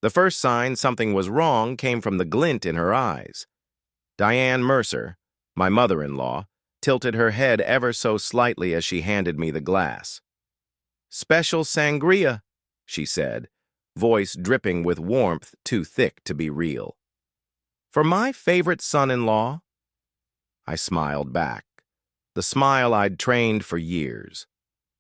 The first sign something was wrong came from the glint in her eyes. Diane Mercer, my mother-in-law, tilted her head ever so slightly as she handed me the glass. "Special sangria," she said, voice dripping with warmth too thick to be real. "For my favorite son-in-law?" I smiled back, the smile I'd trained for years.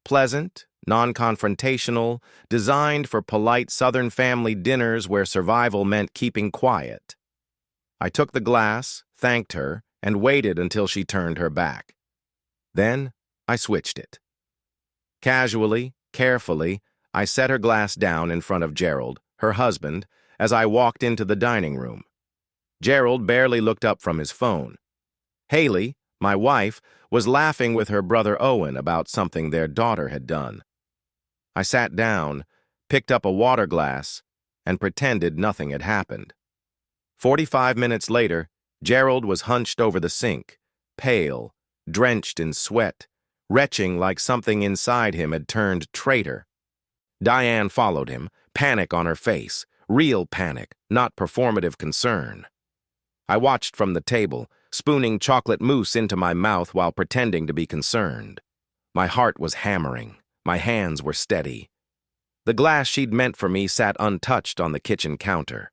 Pleasant, non-confrontational, designed for polite Southern family dinners where survival meant keeping quiet. I took the glass, thanked her, and waited until she turned her back. Then I switched it. Casually, carefully, I set her glass down in front of Gerald, her husband, as I walked into the dining room. Gerald barely looked up from his phone. Haley, my wife, was laughing with her brother Owen about something their daughter had done. I sat down, picked up a water glass, and pretended nothing had happened. 45 minutes later, Gerald was hunched over the sink, pale, drenched in sweat, retching like something inside him had turned traitor. Diane followed him, panic on her face, real panic, not performative concern. I watched from the table, spooning chocolate mousse into my mouth while pretending to be concerned. My heart was hammering. My hands were steady. The glass she'd meant for me sat untouched on the kitchen counter.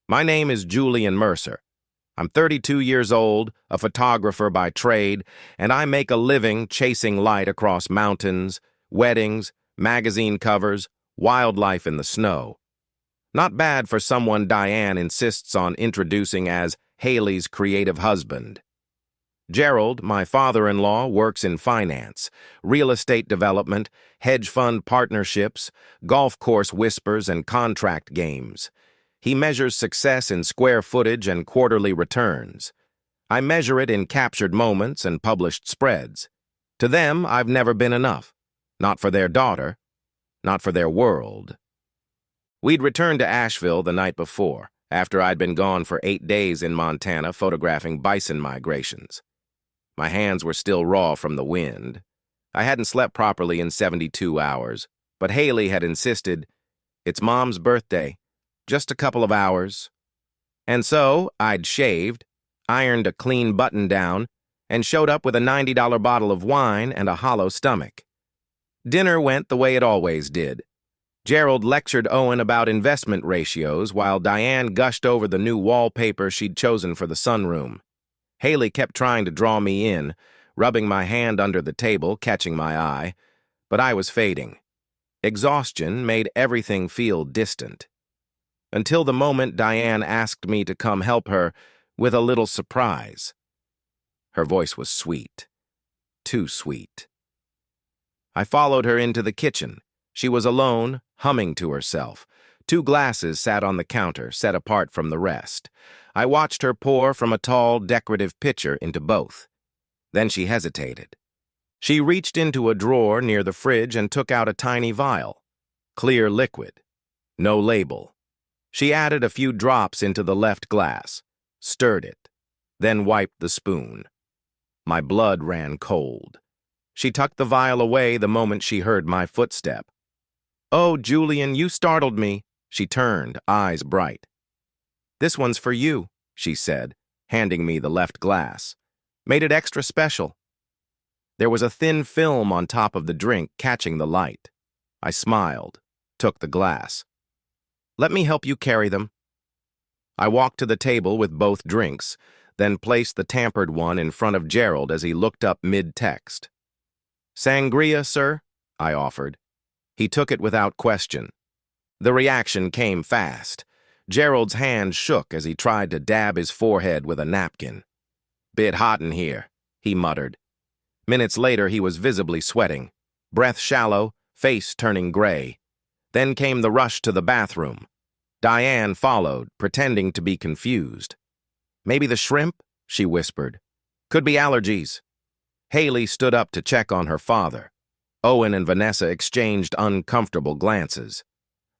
"My name is Julian Mercer. I'm 32 years old, a photographer by trade, and I make a living chasing light across mountains, weddings, magazine covers, wildlife in the snow. Not bad for someone Diane insists on introducing as Haley's creative husband. Gerald, my father-in-law, works in finance, real estate development, hedge fund partnerships, golf course whispers, and contract games. He measures success in square footage and quarterly returns. I measure it in captured moments and published spreads. To them, I've never been enough. Not for their daughter, not for their world." We'd returned to Asheville the night before, after I'd been gone for 8 days in Montana photographing bison migrations. My hands were still raw from the wind. I hadn't slept properly in 72 hours, but Haley had insisted, "It's Mom's birthday, just a couple of hours." And so I'd shaved, ironed a clean button-down, and showed up with a $90 bottle of wine and a hollow stomach. Dinner went the way it always did. Gerald lectured Owen about investment ratios while Diane gushed over the new wallpaper she'd chosen for the sunroom. Haley kept trying to draw me in, rubbing my hand under the table, catching my eye, but I was fading. Exhaustion made everything feel distant. Until the moment Diane asked me to come help her with a little surprise. Her voice was sweet. Too sweet. I followed her into the kitchen. She was alone, humming to herself. 2 glasses sat on the counter, set apart from the rest. I watched her pour from a tall, decorative pitcher into both. Then she hesitated. She reached into a drawer near the fridge and took out a tiny vial. Clear liquid. No label. She added a few drops into the left glass, stirred it, then wiped the spoon. My blood ran cold. She tucked the vial away the moment she heard my footstep. "Oh, Julian, you startled me." She turned, eyes bright. "This one's for you," she said, handing me the left glass. "Made it extra special." There was a thin film on top of the drink catching the light. I smiled, took the glass. "Let me help you carry them." I walked to the table with both drinks, then placed the tampered one in front of Gerald as he looked up mid-text. "Sangria, sir?" I offered. He took it without question. The reaction came fast. Gerald's hand shook as he tried to dab his forehead with a napkin. "Bit hot in here," he muttered. Minutes later, he was visibly sweating, breath shallow, face turning gray. Then came the rush to the bathroom. Diane followed, pretending to be confused. "Maybe the shrimp?" she whispered. "Could be allergies." Haley stood up to check on her father. Owen and Vanessa exchanged uncomfortable glances.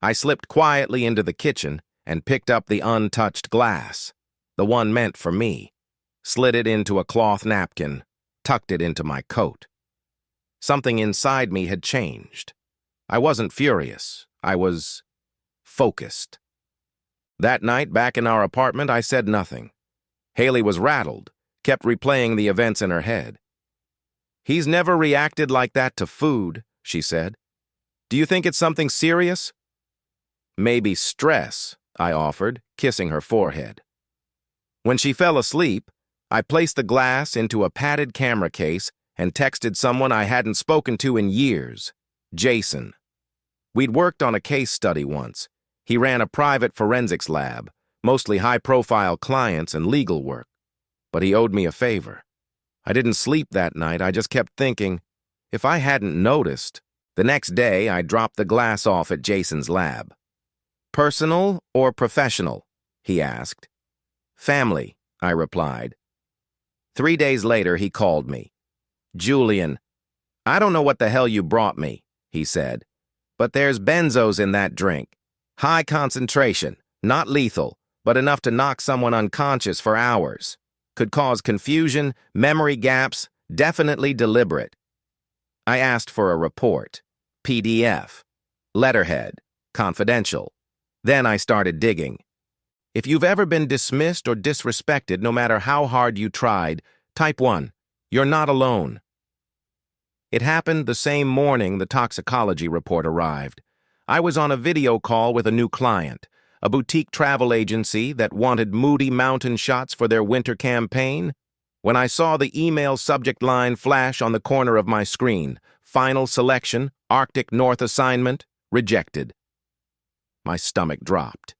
I slipped quietly into the kitchen and picked up the untouched glass, the one meant for me, slid it into a cloth napkin, tucked it into my coat. Something inside me had changed. I wasn't furious. I was focused. That night, back in our apartment, I said nothing. Haley was rattled, kept replaying the events in her head. "He's never reacted like that to food," she said. "Do you think it's something serious?" "Maybe stress," I offered, kissing her forehead. When she fell asleep, I placed the glass into a padded camera case and texted someone I hadn't spoken to in years, Jason. We'd worked on a case study once. He ran a private forensics lab, mostly high-profile clients and legal work. But he owed me a favor. I didn't sleep that night. I just kept thinking, if I hadn't noticed. The next day, I dropped the glass off at Jason's lab. "Personal or professional?" he asked. "Family," I replied. 3 days later, he called me. "Julian, I don't know what the hell you brought me," he said, "but there's benzos in that drink. High concentration, not lethal, but enough to knock someone unconscious for hours. Could cause confusion, memory gaps, definitely deliberate." I asked for a report, PDF, letterhead, confidential. Then I started digging. If you've ever been dismissed or disrespected, no matter how hard you tried, type 1. You're not alone. It happened the same morning the toxicology report arrived. I was on a video call with a new client, a boutique travel agency that wanted moody mountain shots for their winter campaign, when I saw the email subject line flash on the corner of my screen. Final selection, Arctic North assignment, rejected. My stomach dropped.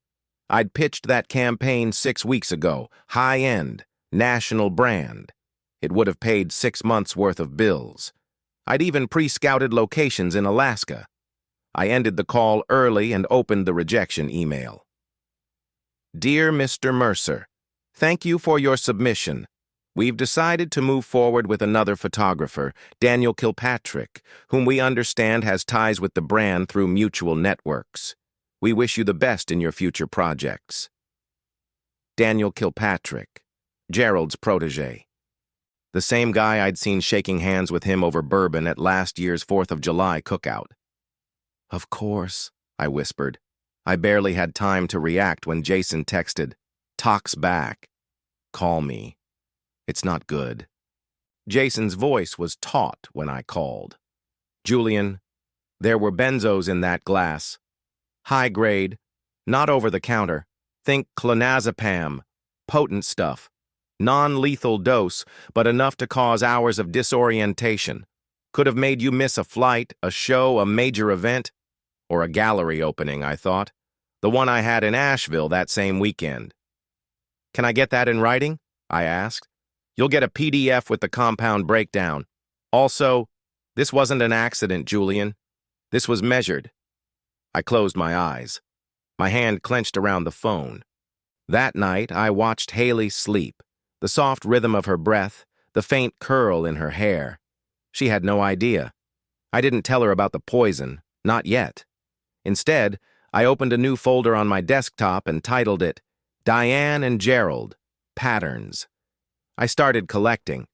I'd pitched that campaign 6 weeks ago, high-end, national brand. It would have paid 6 months' worth of bills. I'd even pre-scouted locations in Alaska. I ended the call early and opened the rejection email. "Dear Mr. Mercer, thank you for your submission. We've decided to move forward with another photographer, Daniel Kilpatrick, whom we understand has ties with the brand through mutual networks. We wish you the best in your future projects." Daniel Kilpatrick, Gerald's protege. The same guy I'd seen shaking hands with him over bourbon at last year's 4th of July cookout. "Of course," I whispered. I barely had time to react when Jason texted, "Tox back. Call me. It's not good." Jason's voice was taut when I called. "Julian, there were benzos in that glass. High grade, not over the counter. Think clonazepam, potent stuff. Non-lethal dose, but enough to cause hours of disorientation. Could have made you miss a flight, a show, a major event, or a gallery opening, I thought. The one I had in Asheville that same weekend." "Can I get that in writing?" I asked. "You'll get a PDF with the compound breakdown. Also, this wasn't an accident, Julian. This was measured." I closed my eyes. My hand clenched around the phone. That night, I watched Haley sleep, the soft rhythm of her breath, the faint curl in her hair. She had no idea. I didn't tell her about the poison, not yet. Instead, I opened a new folder on my desktop and titled it, Diane and Gerald, Patterns. I started collecting.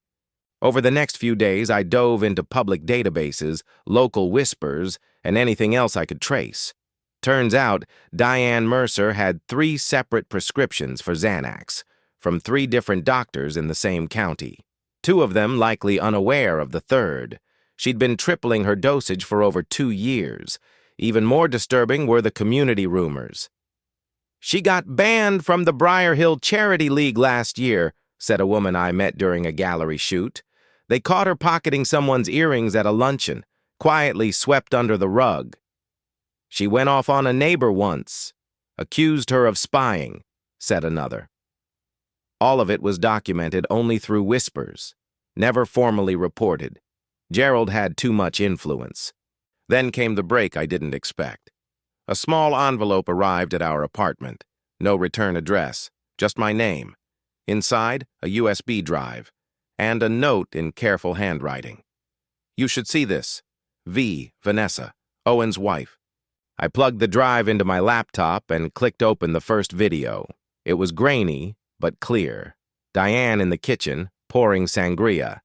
Over the next few days, I dove into public databases, local whispers, and anything else I could trace. Turns out, Diane Mercer had 3 separate prescriptions for Xanax, from 3 different doctors in the same county. 2 of them likely unaware of the third. She'd been tripling her dosage for over 2 years. Even more disturbing were the community rumors. "She got banned from the Briar Hill Charity League last year," said a woman I met during a gallery shoot. "They caught her pocketing someone's earrings at a luncheon, quietly swept under the rug. She went off on a neighbor once, accused her of spying," said another. All of it was documented only through whispers, never formally reported. Gerald had too much influence. Then came the break I didn't expect. A small envelope arrived at our apartment. No return address, just my name. Inside, a USB drive, and a note in careful handwriting. "You should see this. V. Vanessa, Owen's wife." I plugged the drive into my laptop and clicked open the first video. It was grainy, but clear. Diane in the kitchen, pouring sangria,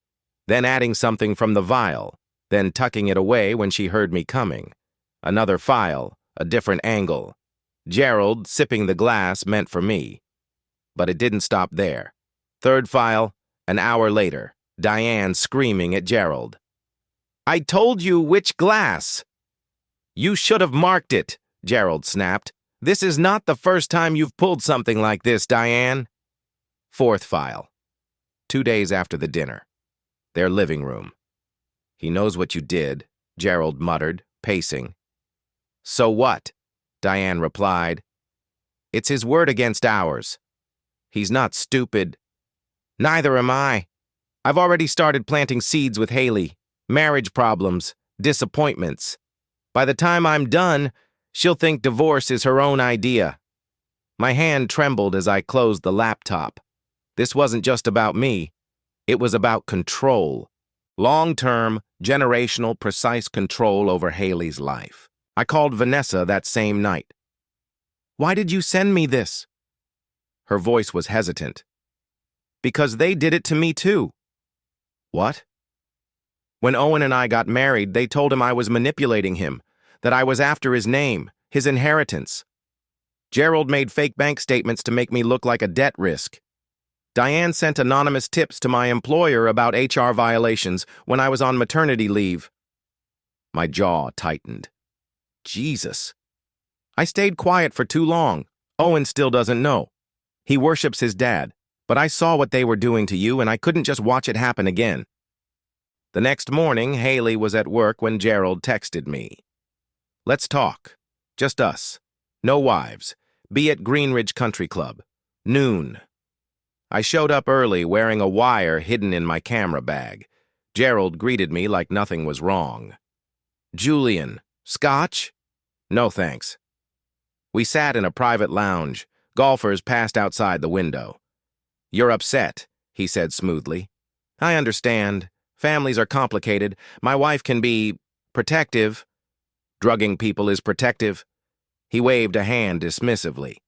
then adding something from the vial, then tucking it away when she heard me coming. Another file, a different angle. Gerald sipping the glass meant for me. But it didn't stop there. Third file, an hour later, Diane screaming at Gerald. "I told you which glass!" "You should have marked it," Gerald snapped. "This is not the first time you've pulled something like this, Diane." Fourth file. 2 days after the dinner. Their living room. "He knows what you did," Gerald muttered, pacing. "So what?" Diane replied. "It's his word against ours. He's not stupid." "Neither am I. I've already started planting seeds with Haley. Marriage problems, disappointments. By the time I'm done, she'll think divorce is her own idea." My hand trembled as I closed the laptop. This wasn't just about me. It was about control. Long-term, generational, precise control over Haley's life. I called Vanessa that same night. "Why did you send me this?" Her voice was hesitant. "Because they did it to me too." "What?" "When Owen and I got married, they told him I was manipulating him, that I was after his name, his inheritance. Gerald made fake bank statements to make me look like a debt risk. Diane sent anonymous tips to my employer about HR violations when I was on maternity leave." My jaw tightened. Jesus. "I stayed quiet for too long. Owen still doesn't know. He worships his dad, but I saw what they were doing to you and I couldn't just watch it happen again." The next morning, Haley was at work when Gerald texted me. "Let's talk. Just us. No wives. Be at Greenridge Country Club. Noon." I showed up early wearing a wire hidden in my camera bag. Gerald greeted me like nothing was wrong. "Julian, scotch?" "No, thanks." We sat in a private lounge. Golfers passed outside the window. "You're upset," he said smoothly. "I understand. Families are complicated. My wife can be protective." "Drugging people is protective." He waved a hand dismissively.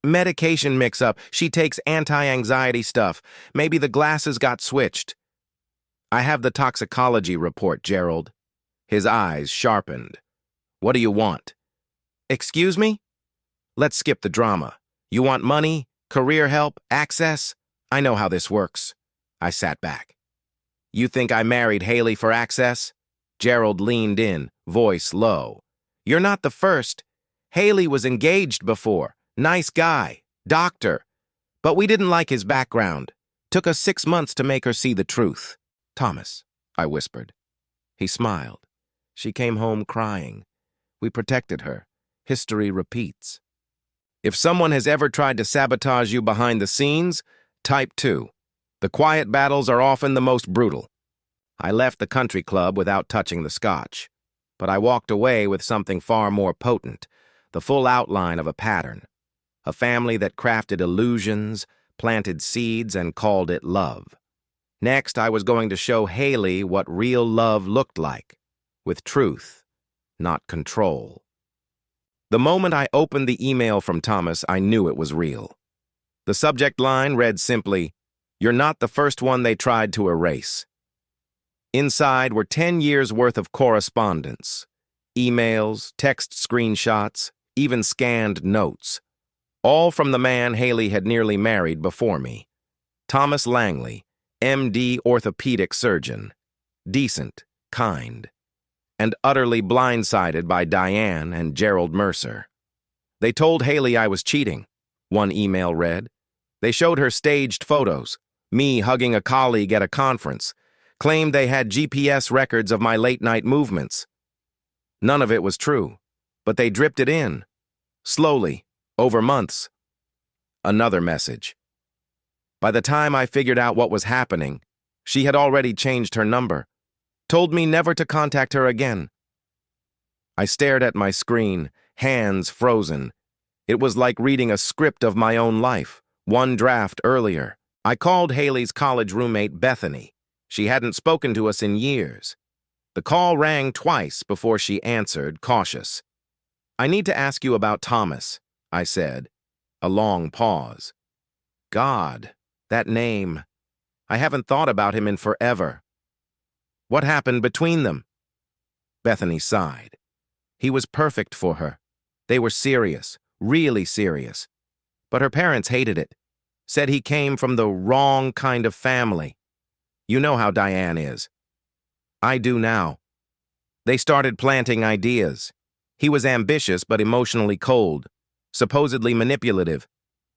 "Medication mix-up. She takes anti-anxiety stuff. Maybe the glasses got switched." "I have the toxicology report, Gerald." His eyes sharpened. "What do you want?" "Excuse me?" "Let's skip the drama. You want money, career help, access? I know how this works." I sat back. "You think I married Haley for access?" Gerald leaned in, voice low. "You're not the first. Haley was engaged before. Nice guy. Doctor. But we didn't like his background. Took us 6 months to make her see the truth." "Thomas," I whispered. He smiled. "She came home crying. We protected her. History repeats. If someone has ever tried to sabotage you behind the scenes, type 2. The quiet battles are often the most brutal." I left the country club without touching the scotch, but I walked away with something far more potent, the full outline of a pattern. A family that crafted illusions, planted seeds, and called it love. Next, I was going to show Haley what real love looked like, with truth, not control. The moment I opened the email from Thomas, I knew it was real. The subject line read simply, "You're not the first one they tried to erase." Inside were 10 years' worth of correspondence, emails, text screenshots, even scanned notes, all from the man Haley had nearly married before me. Thomas Langley, MD orthopedic surgeon, decent, kind, and utterly blindsided by Diane and Gerald Mercer. "They told Haley I was cheating," one email read. "They showed her staged photos, me hugging a colleague at a conference, claimed they had GPS records of my late-night movements. None of it was true, but they dripped it in, slowly, over months." Another message. By the time I figured out what was happening, she had already changed her number, told me never to contact her again. I stared at my screen, hands frozen. It was like reading a script of my own life, one draft earlier. I called Haley's college roommate, Bethany. She hadn't spoken to us in years. The call rang twice before she answered, cautious. "I need to ask you about Thomas," I said. A long pause. God, that name. I haven't thought about him in forever. "What happened between them?" Bethany sighed. "He was perfect for her. They were serious, really serious. But her parents hated it, said he came from the wrong kind of family. You know how Diane is. I do now. They started planting ideas. He was ambitious but emotionally cold, supposedly manipulative.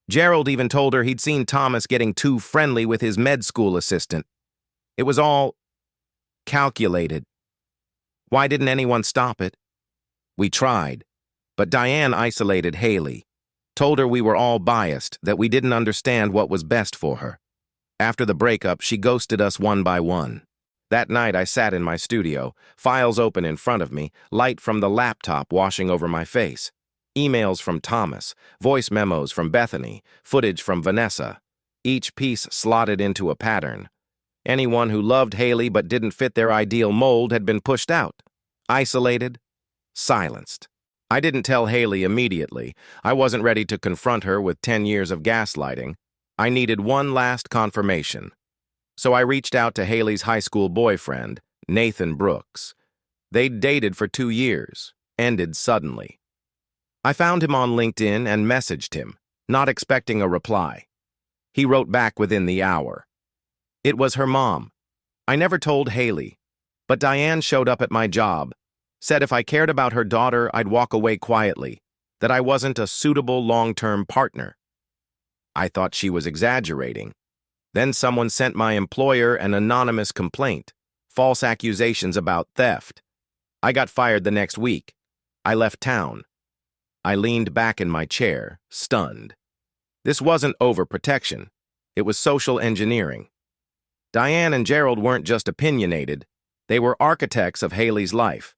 Gerald even told her he'd seen Thomas getting too friendly with his med school assistant. It was all calculated. Why didn't anyone stop it? We tried, but Diane isolated Haley, told her we were all biased, that we didn't understand what was best for her. After the breakup, she ghosted us one by one. That night, I sat in my studio, files open in front of me, light from the laptop washing over my face. Emails from Thomas, voice memos from Bethany, footage from Vanessa, each piece slotted into a pattern. Anyone who loved Haley but didn't fit their ideal mold had been pushed out, isolated, silenced. I didn't tell Haley immediately. I wasn't ready to confront her with 10 years of gaslighting. I needed one last confirmation. So I reached out to Haley's high school boyfriend, Nathan Brooks. They'd dated for 2 years, ended suddenly. I found him on LinkedIn and messaged him, not expecting a reply. He wrote back within the hour. It was her mom. I never told Haley, but Diane showed up at my job, said if I cared about her daughter, I'd walk away quietly, that I wasn't a suitable long-term partner. I thought she was exaggerating. Then someone sent my employer an anonymous complaint, false accusations about theft. I got fired the next week. I left town. I leaned back in my chair, stunned. This wasn't overprotection. It was social engineering. Diane and Gerald weren't just opinionated. They were architects of Haley's life.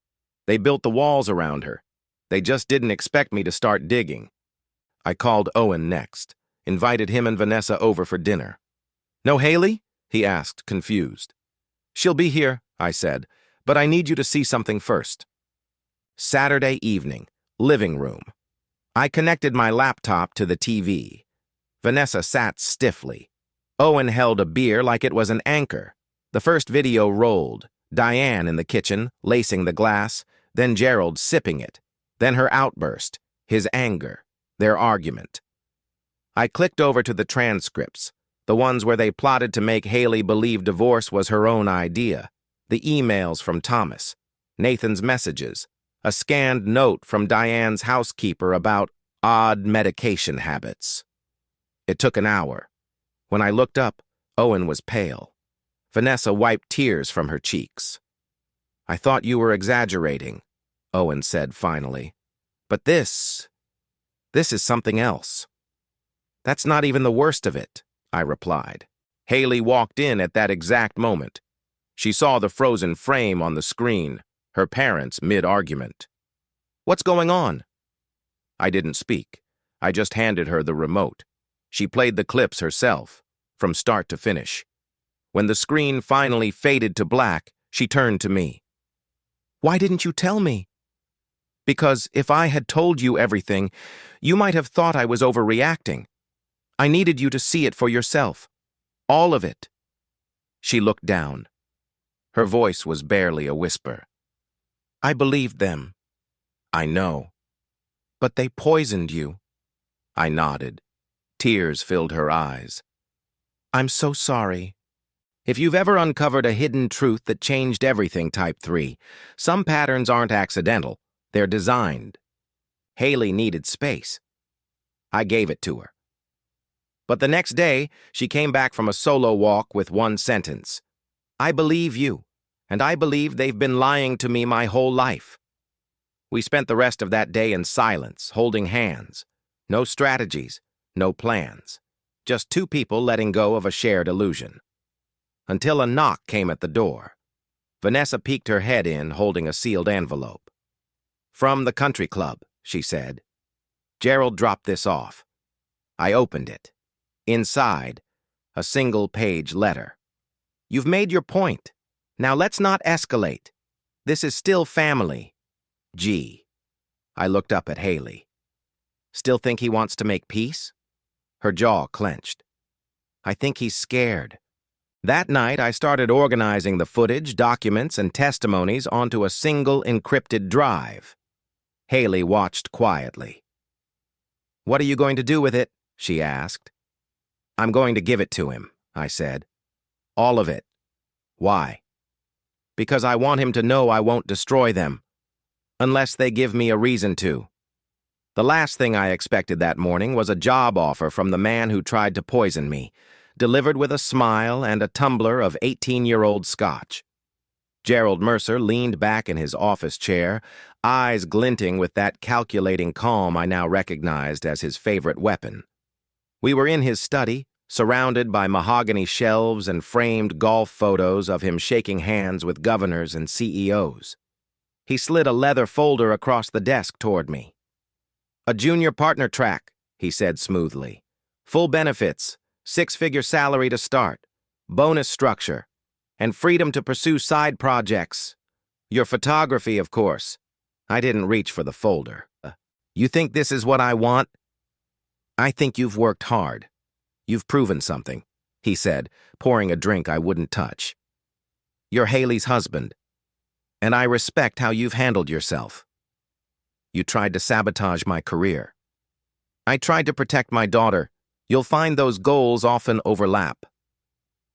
They built the walls around her. They just didn't expect me to start digging. I called Owen next, invited him and Vanessa over for dinner. "No Haley?" he asked, confused. "She'll be here," I said, "but I need you to see something first." Saturday evening, living room. I connected my laptop to the TV. Vanessa sat stiffly. Owen held a beer like it was an anchor. The first video rolled, Diane in the kitchen, lacing the glass, then Gerald sipping it, then her outburst, his anger, their argument. I clicked over to the transcripts, the ones where they plotted to make Haley believe divorce was her own idea, the emails from Thomas, Nathan's messages, a scanned note from Diane's housekeeper about odd medication habits. It took an hour. When I looked up, Owen was pale. Vanessa wiped tears from her cheeks. "I thought you were exaggerating," Owen said finally. "But this is something else." "That's not even the worst of it," I replied. Haley walked in at that exact moment. She saw the frozen frame on the screen, her parents mid-argument. "What's going on?" I didn't speak. I just handed her the remote. She played the clips herself, from start to finish. When the screen finally faded to black, she turned to me. "Why didn't you tell me?" "Because if I had told you everything, you might have thought I was overreacting. I needed you to see it for yourself. All of it." She looked down. Her voice was barely a whisper. "I believed them." "I know." "But they poisoned you." I nodded. Tears filled her eyes. "I'm so sorry." If you've ever uncovered a hidden truth that changed everything, Type 3, some patterns aren't accidental. They're designed. Haley needed space. I gave it to her. But the next day, she came back from a solo walk with one sentence. "I believe you, and I believe they've been lying to me my whole life." We spent the rest of that day in silence, holding hands. No strategies, no plans. Just two people letting go of a shared illusion. Until a knock came at the door. Vanessa peeked her head in, holding a sealed envelope. "From the country club," she said. Gerald dropped this off. I opened it. Inside, a single-page letter. "You've made your point. Now let's not escalate. This is still family. G." I looked up at Haley. "Still think he wants to make peace?" Her jaw clenched. "I think he's scared." That night, I started organizing the footage, documents, and testimonies onto a single encrypted drive. Haley watched quietly. What are you going to do with it? She asked. I'm going to give it to him, I said. All of it. Why? Because I want him to know I won't destroy them, unless they give me a reason to. The last thing I expected that morning was a job offer from the man who tried to poison me, delivered with a smile and a tumbler of 18-year-old scotch. Gerald Mercer leaned back in his office chair, eyes glinting with that calculating calm I now recognized as his favorite weapon. We were in his study, surrounded by mahogany shelves and framed golf photos of him shaking hands with governors and CEOs. He slid a leather folder across the desk toward me. A junior partner track, he said smoothly. Full benefits, 6-figure salary to start, bonus structure, and freedom to pursue side projects. Your photography, of course. I didn't reach for the folder. You think this is what I want? I think you've worked hard. You've proven something, he said, pouring a drink I wouldn't touch. You're Haley's husband, and I respect how you've handled yourself. You tried to sabotage my career. I tried to protect my daughter. You'll find those goals often overlap.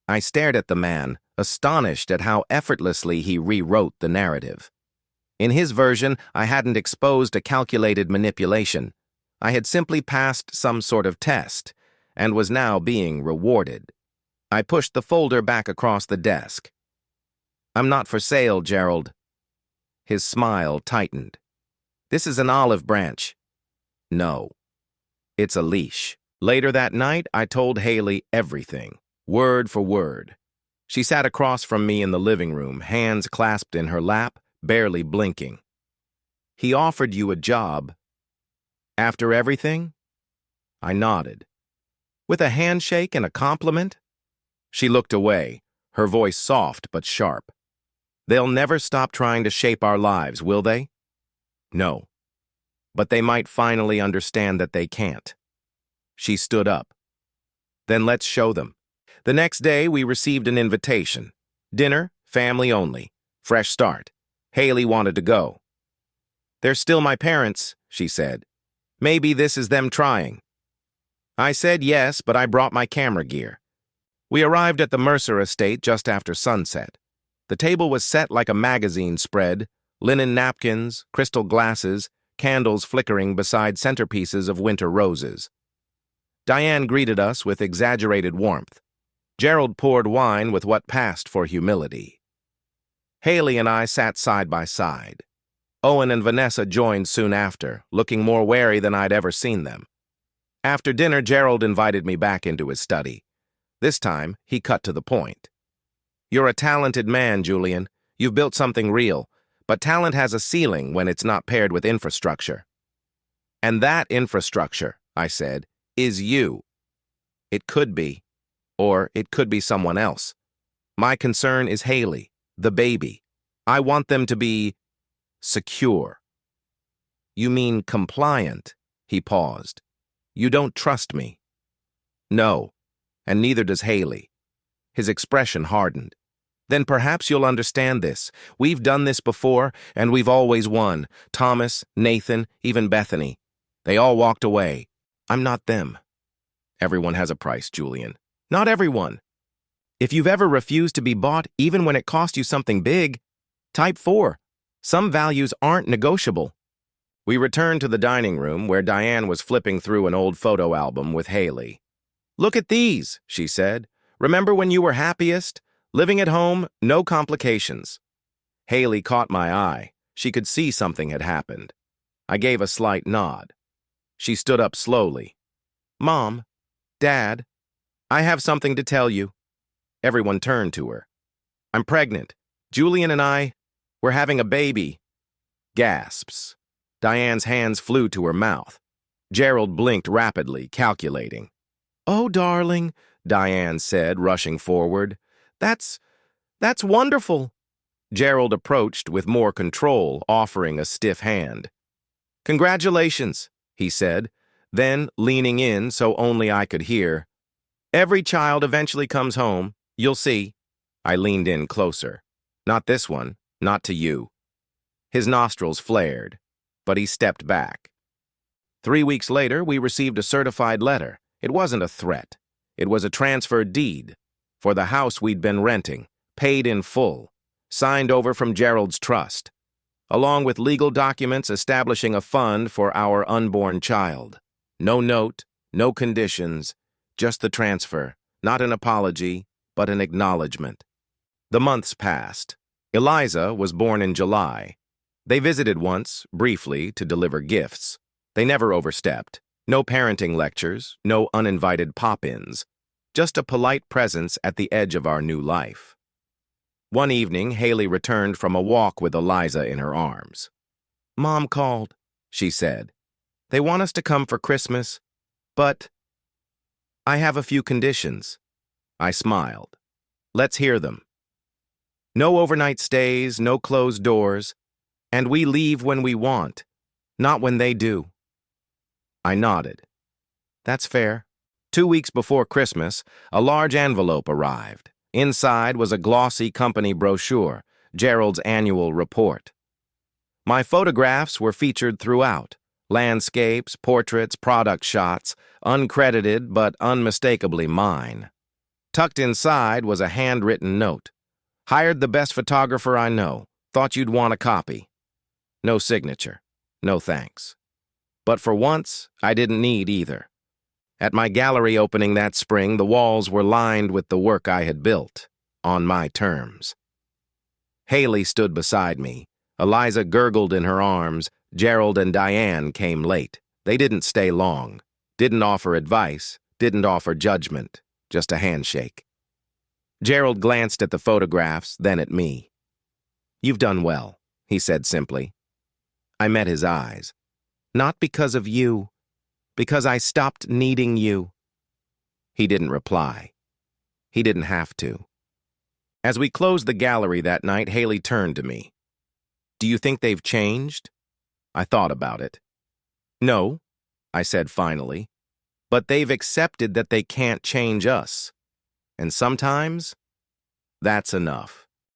I stared at the man, astonished at how effortlessly he rewrote the narrative. In his version, I hadn't exposed a calculated manipulation. I had simply passed some sort of test, and was now being rewarded. I pushed the folder back across the desk. I'm not for sale, Gerald. His smile tightened. This is an olive branch. No. It's a leash. Later that night, I told Haley everything, word for word. She sat across from me in the living room, hands clasped in her lap, barely blinking. He offered you a job. After everything? I nodded. With a handshake and a compliment? She looked away, her voice soft but sharp. They'll never stop trying to shape our lives, will they? No. But they might finally understand that they can't. She stood up. Then let's show them. The next day, we received an invitation. Dinner, family only. Fresh start. Haley wanted to go. They're still my parents, she said. Maybe this is them trying. I said yes, but I brought my camera gear. We arrived at the Mercer estate just after sunset. The table was set like a magazine spread, linen napkins, crystal glasses, candles flickering beside centerpieces of winter roses. Diane greeted us with exaggerated warmth. Gerald poured wine with what passed for humility. Haley and I sat side by side. Owen and Vanessa joined soon after, looking more wary than I'd ever seen them. After dinner, Gerald invited me back into his study. This time, he cut to the point. You're a talented man, Julian. You've built something real, but talent has a ceiling when it's not paired with infrastructure. And that infrastructure, I said, is you. It could be, or it could be someone else. My concern is Haley, the baby. I want them to be secure. You mean compliant? He paused. You don't trust me. No, and neither does Haley. His expression hardened. Then perhaps you'll understand this. We've done this before, and we've always won. Thomas, Nathan, even Bethany. They all walked away. I'm not them. Everyone has a price, Julian. Not everyone. If you've ever refused to be bought, even when it cost you something big, type 4. Some values aren't negotiable. We returned to the dining room where Diane was flipping through an old photo album with Haley. Look at these, she said. Remember when you were happiest? Living at home, no complications. Haley caught my eye. She could see something had happened. I gave a slight nod. She stood up slowly. Mom, Dad, I have something to tell you. Everyone turned to her. I'm pregnant. Julian and we're having a baby. Gasps. Diane's hands flew to her mouth. Gerald blinked rapidly, calculating. Oh, darling, Diane said, rushing forward. That's wonderful. Gerald approached with more control, offering a stiff hand. Congratulations, he said, then leaning in so only I could hear. Every child eventually comes home. You'll see. I leaned in closer. Not this one, not to you. His nostrils flared, but he stepped back. 3 weeks later, we received a certified letter. It wasn't a threat. It was a transfer deed for the house we'd been renting, paid in full, signed over from Gerald's trust, along with legal documents establishing a fund for our unborn child. No note, no conditions, just the transfer, not an apology, but an acknowledgement. The months passed. Eliza was born in July. They visited once, briefly, to deliver gifts. They never overstepped. No parenting lectures, no uninvited pop-ins, just a polite presence at the edge of our new life. One evening, Haley returned from a walk with Eliza in her arms. "Mom called," she said. "They want us to come for Christmas, but I have a few conditions." I smiled. "Let's hear them." "No overnight stays, no closed doors, and we leave when we want, not when they do." I nodded. "That's fair." 2 weeks before Christmas, a large envelope arrived. Inside was a glossy company brochure, Gerald's annual report. My photographs were featured throughout. Landscapes, portraits, product shots, uncredited but unmistakably mine. Tucked inside was a handwritten note. "Hired the best photographer I know. Thought you'd want a copy." No signature. No thanks. But for once, I didn't need either. At my gallery opening that spring, the walls were lined with the work I had built, on my terms. Haley stood beside me. Eliza gurgled in her arms. Gerald and Diane came late. They didn't stay long. Didn't offer advice. Didn't offer judgment. Just a handshake. Gerald glanced at the photographs, then at me. "You've done well," he said simply. I met his eyes. "Not because of you, because I stopped needing you." He didn't reply. He didn't have to. As we closed the gallery that night, Haley turned to me. "Do you think they've changed?" I thought about it. "No," I said finally, "but they've accepted that they can't change us. And sometimes, that's enough."